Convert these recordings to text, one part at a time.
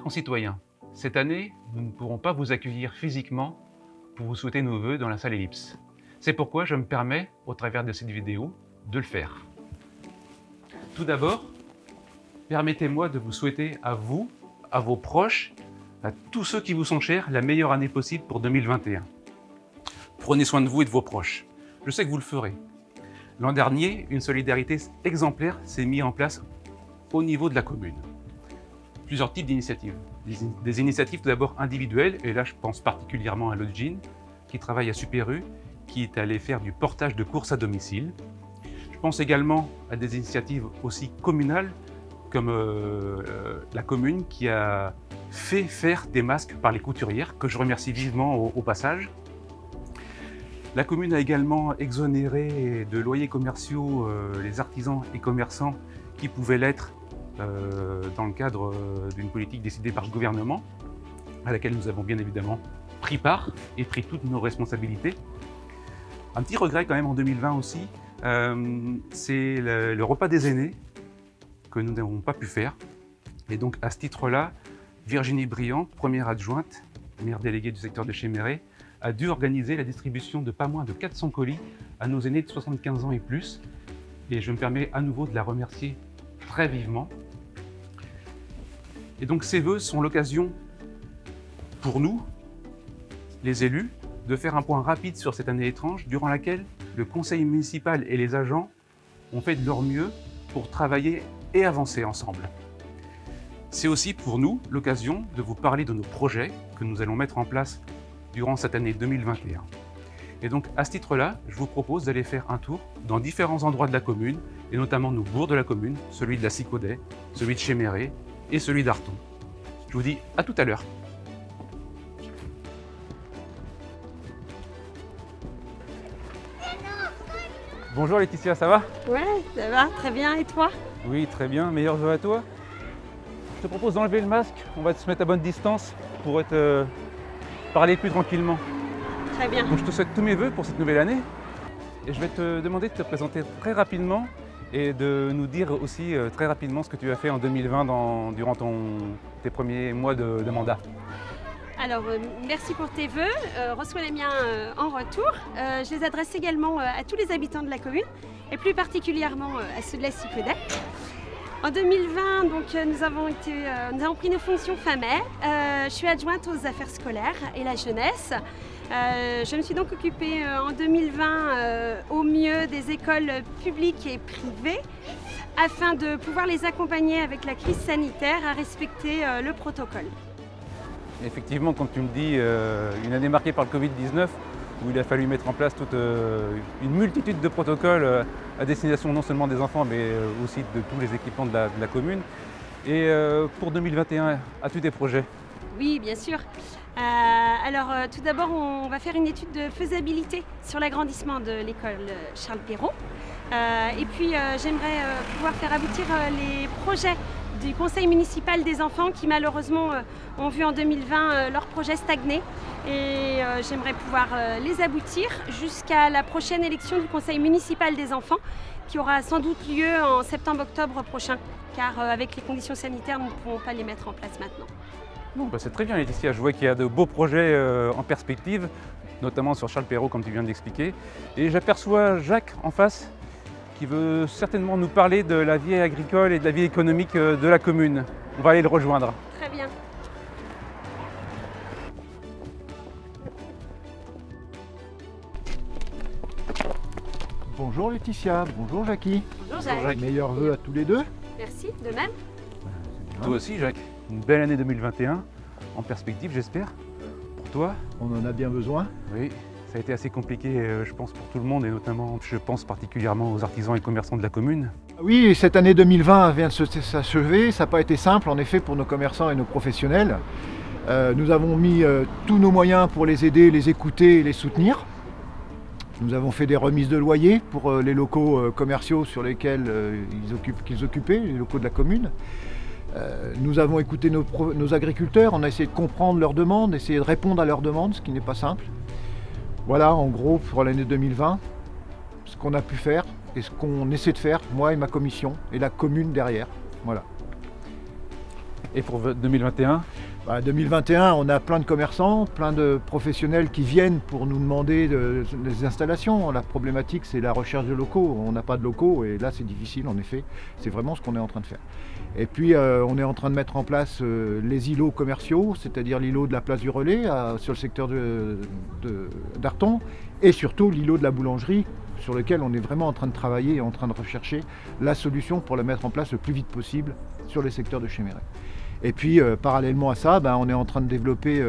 concitoyens, cette année, nous ne pourrons pas vous accueillir physiquement pour vous souhaiter nos vœux dans la salle Ellipse. C'est pourquoi je me permets, au travers de cette vidéo, de le faire. Tout d'abord, permettez-moi de vous souhaiter à vous, à vos proches, à tous ceux qui vous sont chers, la meilleure année possible pour 2021. Prenez soin de vous et de vos proches. Je sais que vous le ferez. L'an dernier, une solidarité exemplaire s'est mise en place au niveau de la commune. Plusieurs types d'initiatives. Des initiatives tout d'abord individuelles, et là je pense particulièrement à Lodgin, qui travaille à Super U, qui est allé faire du portage de courses à domicile. Je pense également à des initiatives aussi communales, comme la commune qui a fait faire des masques par les couturières, que je remercie vivement au passage. La commune a également exonéré de loyers commerciaux les artisans et commerçants qui pouvaient l'être dans le cadre d'une politique décidée par le gouvernement, à laquelle nous avons bien évidemment pris part et pris toutes nos responsabilités. Un petit regret quand même en 2020 aussi, c'est le repas des aînés que nous n'avons pas pu faire. Et donc à ce titre-là, Virginie Briand, première adjointe, maire déléguée du secteur de Chéméré, a dû organiser la distribution de pas moins de 400 colis à nos aînés de 75 ans et plus. Et je me permets à nouveau de la remercier très vivement. Et donc ces vœux sont l'occasion pour nous, les élus, de faire un point rapide sur cette année étrange durant laquelle le conseil municipal et les agents ont fait de leur mieux pour travailler et avancer ensemble. C'est aussi pour nous l'occasion de vous parler de nos projets que nous allons mettre en place durant cette année 2021. Et donc à ce titre-là, je vous propose d'aller faire un tour dans différents endroits de la commune, et notamment nos bourgs de la commune, celui de la Sicaudet, celui de Chéméré et celui d'Arton. Je vous dis à tout à l'heure. Bonjour Laetitia, ça va? Ouais, ça va, très bien. Et toi? Oui, très bien, meilleurs vœux à toi. Je te propose d'enlever le masque, on va se mettre à bonne distance pour parler plus tranquillement. Très bien. Donc je te souhaite tous mes vœux pour cette nouvelle année. Et je vais te demander de te présenter très rapidement et de nous dire aussi très rapidement ce que tu as fait en 2020 durant tes premiers mois de mandat. Alors, merci pour tes vœux. Reçois les miens en retour. Je les adresse également à tous les habitants de la commune et plus particulièrement à ceux de la Sicaudet. En 2020, donc, nous avons pris nos fonctions fin mai. Je suis adjointe aux affaires scolaires et la jeunesse. Je me suis donc occupée en 2020 au mieux des écoles publiques et privées afin de pouvoir les accompagner avec la crise sanitaire à respecter le protocole. Effectivement, comme tu me dis, une année marquée par le Covid-19, où il a fallu mettre en place toute une multitude de protocoles à destination non seulement des enfants, mais aussi de tous les équipements de la commune. Et pour 2021, as-tu des projets? Oui, bien sûr. Tout d'abord, on va faire une étude de faisabilité sur l'agrandissement de l'école Charles Perrault. Et puis, j'aimerais pouvoir faire aboutir les projets du conseil municipal des enfants qui malheureusement ont vu en 2020 leur projet stagner. Et j'aimerais pouvoir les aboutir jusqu'à la prochaine élection du conseil municipal des enfants qui aura sans doute lieu en septembre-octobre prochain. Car avec les conditions sanitaires, nous ne pouvons pas les mettre en place maintenant. Bon, c'est très bien Laetitia, je vois qu'il y a de beaux projets en perspective, notamment sur Charles Perrault comme tu viens de l'expliquer. Et j'aperçois Jacques en face qui veut certainement nous parler de la vie agricole et de la vie économique de la commune. On va aller le rejoindre. Très bien. Bonjour Laetitia, bonjour Jackie. Bonjour Jacques. Meilleurs vœux à tous les deux. Merci, de même. Toi aussi Jacques, une belle année 2021, en perspective j'espère, pour toi. On en a bien besoin. Oui, ça a été assez compliqué je pense pour tout le monde et notamment je pense particulièrement aux artisans et commerçants de la commune. Oui, cette année 2020 vient de s'achever, ça n'a pas été simple en effet pour nos commerçants et nos professionnels. Nous avons mis tous nos moyens pour les aider, les écouter et les soutenir. Nous avons fait des remises de loyer pour les locaux commerciaux sur lesquels qu'ils occupaient, les locaux de la commune. Nous avons écouté nos agriculteurs, on a essayé de comprendre leurs demandes, essayer de répondre à leurs demandes, ce qui n'est pas simple. Voilà en gros pour l'année 2020, ce qu'on a pu faire et ce qu'on essaie de faire, moi et ma commission, et la commune derrière. Voilà. Et pour 2021? 2021, on a plein de commerçants, plein de professionnels qui viennent pour nous demander des installations. La problématique, c'est la recherche de locaux. On n'a pas de locaux et là, c'est difficile, en effet. C'est vraiment ce qu'on est en train de faire. Et puis, on est en train de mettre en place les îlots commerciaux, c'est-à-dire l'îlot de la place du Relais sur le secteur d'Arton et surtout l'îlot de la boulangerie sur lequel on est vraiment en train de travailler et en train de rechercher la solution pour la mettre en place le plus vite possible sur les secteurs de Chéméret. Et puis, parallèlement à ça, on est en train de développer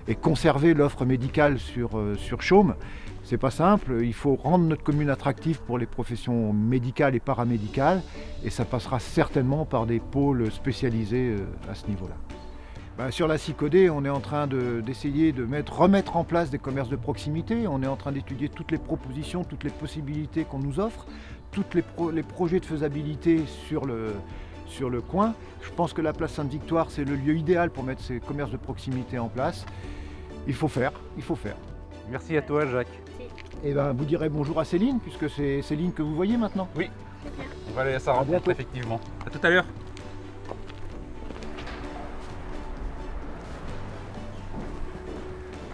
et conserver l'offre médicale sur Chaumes. C'est pas simple, il faut rendre notre commune attractive pour les professions médicales et paramédicales, et ça passera certainement par des pôles spécialisés à ce niveau-là. Sur la CICOD, on est en train d'essayer de remettre en place des commerces de proximité. On est en train d'étudier toutes les propositions, toutes les possibilités qu'on nous offre, tous les projets de faisabilité sur le coin. Je pense que la place Sainte-Victoire, c'est le lieu idéal pour mettre ces commerces de proximité en place. Il faut faire. Merci à toi, Jacques. Et vous direz bonjour à Céline, puisque c'est Céline que vous voyez maintenant. Oui, on va aller à sa rencontre, effectivement. À tout à l'heure.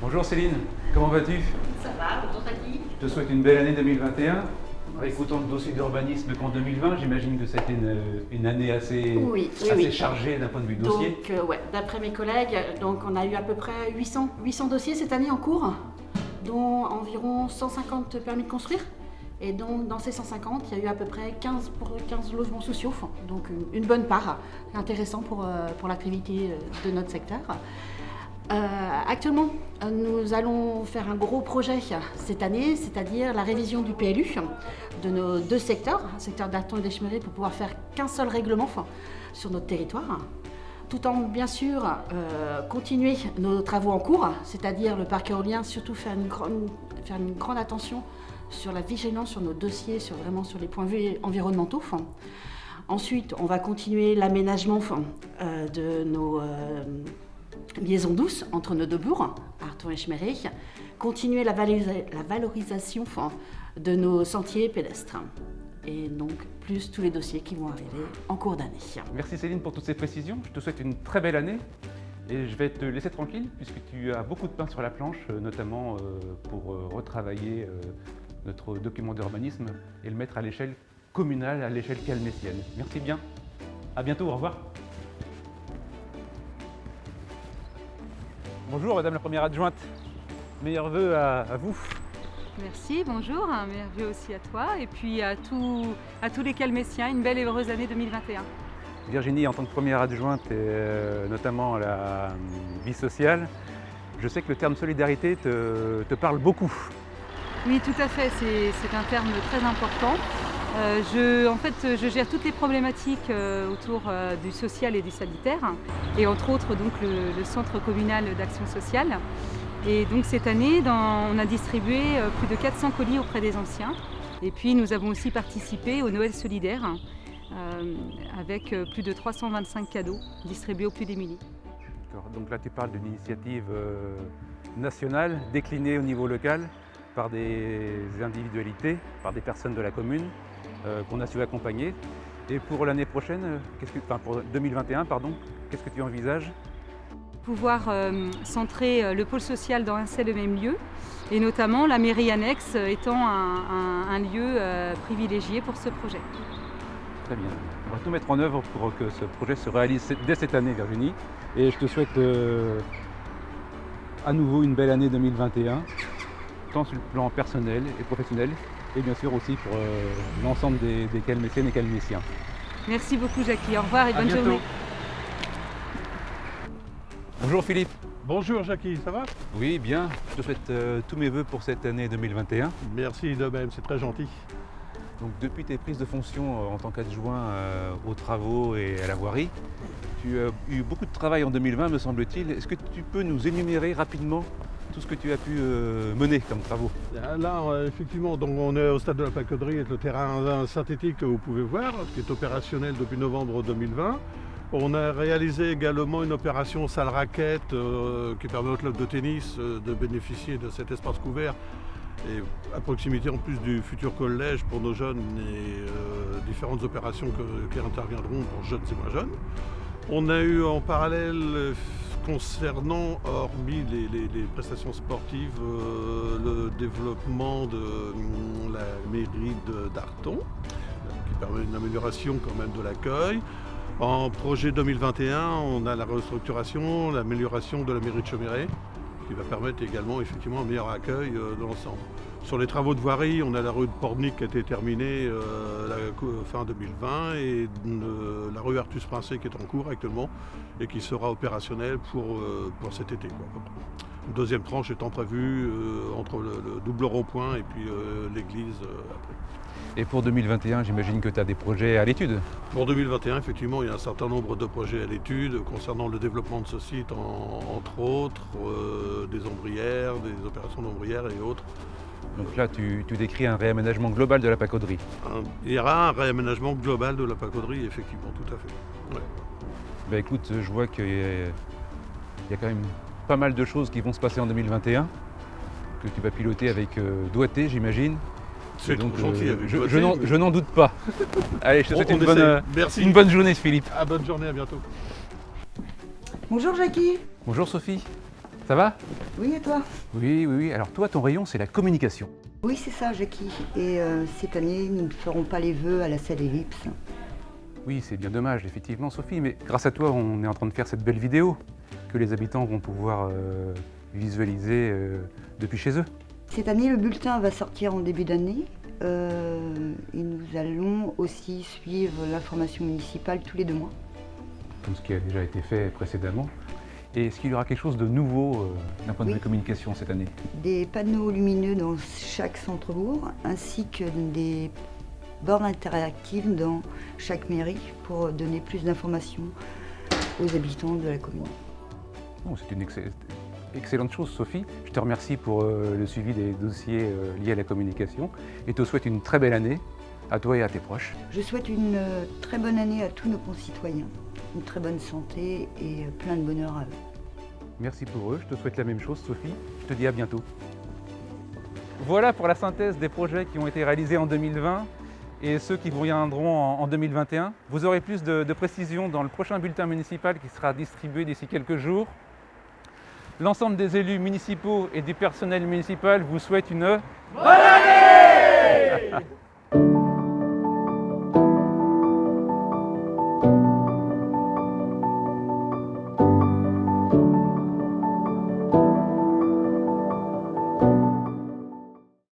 Bonjour Céline, comment vas-tu? Ça va, bonjour Jackie. Je te souhaite une belle année 2021. Avec autant de dossiers d'urbanisme qu'en 2020, j'imagine que c'était une année assez chargée d'un point de vue dossier. Donc, d'après mes collègues, on a eu à peu près 800 dossiers cette année en cours, dont environ 150 permis de construire. Et donc, dans ces 150, il y a eu à peu près 15 logements sociaux, donc une bonne part, intéressant pour l'activité de notre secteur. Actuellement, nous allons faire un gros projet cette année, c'est-à-dire la révision du PLU de nos deux secteurs, le secteur d'Arton et des Chéméret, pour pouvoir faire qu'un seul règlement sur notre territoire, tout en bien sûr continuer nos travaux en cours, c'est-à-dire le parc éolien, surtout faire une grande attention sur la vigilance sur nos dossiers, sur les points de vue environnementaux. Ensuite, on va continuer l'aménagement de nos liaison douce entre nos deux bourgs, Arton et Chéméret, continuer la valorisation de nos sentiers pédestres. Et donc, plus tous les dossiers qui vont arriver en cours d'année. Merci Céline pour toutes ces précisions. Je te souhaite une très belle année et je vais te laisser tranquille puisque tu as beaucoup de pain sur la planche, notamment pour retravailler notre document d'urbanisme et le mettre à l'échelle communale, à l'échelle calmétienne. Merci bien. À bientôt, au revoir. Bonjour Madame la Première Adjointe, meilleurs vœux à vous. Merci, bonjour, meilleurs vœux aussi à toi et puis à tous les Calméciens, une belle et heureuse année 2021. Virginie, en tant que Première Adjointe et notamment à la vie sociale, je sais que le terme solidarité te parle beaucoup. Oui, tout à fait, c'est un terme très important. Je gère toutes les problématiques autour du social et du sanitaire et entre autres donc le centre communal d'action sociale. Et donc cette année, on a distribué plus de 400 colis auprès des anciens. Et puis nous avons aussi participé au Noël solidaire avec plus de 325 cadeaux distribués aux plus démunis. D'accord. Donc là tu parles d'une initiative nationale déclinée au niveau local par des individualités, par des personnes de la commune. Qu'on a su accompagner. Et pour l'année prochaine, pour 2021, qu'est-ce que tu envisages? Pouvoir centrer le pôle social dans un seul et même lieu, et notamment la mairie annexe étant un lieu privilégié pour ce projet. Très bien. On va tout mettre en œuvre pour que ce projet se réalise dès cette année, Virginie. Et je te souhaite à nouveau une belle année 2021, tant sur le plan personnel et professionnel, et bien sûr aussi pour l'ensemble des Calméciennes et Calméciens. Merci beaucoup Jackie, au revoir et bonne journée. Bonjour Philippe. Bonjour Jackie, ça va? Oui, bien. Je te souhaite tous mes vœux pour cette année 2021. Merci de même, c'est très gentil. Donc depuis tes prises de fonction en tant qu'adjoint aux travaux et à la voirie, tu as eu beaucoup de travail en 2020 me semble-t-il. Est-ce que tu peux nous énumérer rapidement tout ce que tu as pu mener comme travaux? Là, effectivement, donc on est au stade de la placoterie avec le terrain synthétique que vous pouvez voir, qui est opérationnel depuis novembre 2020. On a réalisé également une opération salle raquette qui permet au club de tennis de bénéficier de cet espace couvert et à proximité en plus du futur collège pour nos jeunes et différentes opérations qui interviendront pour jeunes et moins jeunes. On a eu en parallèle, concernant, hormis les prestations sportives, le développement de la mairie d'Arton, qui permet une amélioration quand même de l'accueil. En projet 2021, on a la restructuration, l'amélioration de la mairie de Chauméret, qui va permettre également effectivement un meilleur accueil de l'ensemble. Sur les travaux de voirie, on a la rue de Pornic qui a été terminée fin 2020 et la rue Artus Princet qui est en cours actuellement et qui sera opérationnelle pour cet été, quoi, à peu près. Une deuxième tranche étant prévue entre le double rond-point et puis l'église après. Et pour 2021, j'imagine que tu as des projets à l'étude. Pour 2021, effectivement, il y a un certain nombre de projets à l'étude concernant le développement de ce site, entre autres, des ombrières, des opérations d'ombrières et autres. Donc là, tu décris un réaménagement global de la pacauderie. Il y aura un réaménagement global de la pacauderie, effectivement, tout à fait. Ouais. Bah écoute, je vois qu'il y a quand même pas mal de choses qui vont se passer en 2021, que tu vas piloter avec doigté, j'imagine. C'est donc, trop gentil avec doigté, je n'en doute pas. Allez, je te souhaite Merci. une bonne journée, Philippe. Bonne journée, à bientôt. Bonjour Jackie. Bonjour Sophie, ça va? Oui, et toi? Oui. Alors toi, ton rayon, c'est la communication. Oui, c'est ça Jackie. Et cette année, nous ne ferons pas les vœux à la salle Ellipse. Oui, c'est bien dommage, effectivement, Sophie, mais grâce à toi, on est en train de faire cette belle vidéo que les habitants vont pouvoir visualiser depuis chez eux. Cette année, le bulletin va sortir en début d'année. Et nous allons aussi suivre l'information municipale tous les 2 mois. Comme ce qui a déjà été fait précédemment. Et est-ce qu'il y aura quelque chose de nouveau d'un point de vue communication cette année? Des panneaux lumineux dans chaque centre-bourg, ainsi que des bornes interactives dans chaque mairie pour donner plus d'informations aux habitants de la commune. Oh, c'est une excellente chose, Sophie. Je te remercie pour le suivi des dossiers liés à la communication et te souhaite une très belle année à toi et à tes proches. Je souhaite une très bonne année à tous nos concitoyens, une très bonne santé et plein de bonheur à eux. Merci pour eux, je te souhaite la même chose, Sophie. Je te dis à bientôt. Voilà pour la synthèse des projets qui ont été réalisés en 2020 et ceux qui viendront en 2021. Vous aurez plus de précisions dans le prochain bulletin municipal qui sera distribué d'ici quelques jours. L'ensemble des élus municipaux et du personnel municipal vous souhaite une bonne année.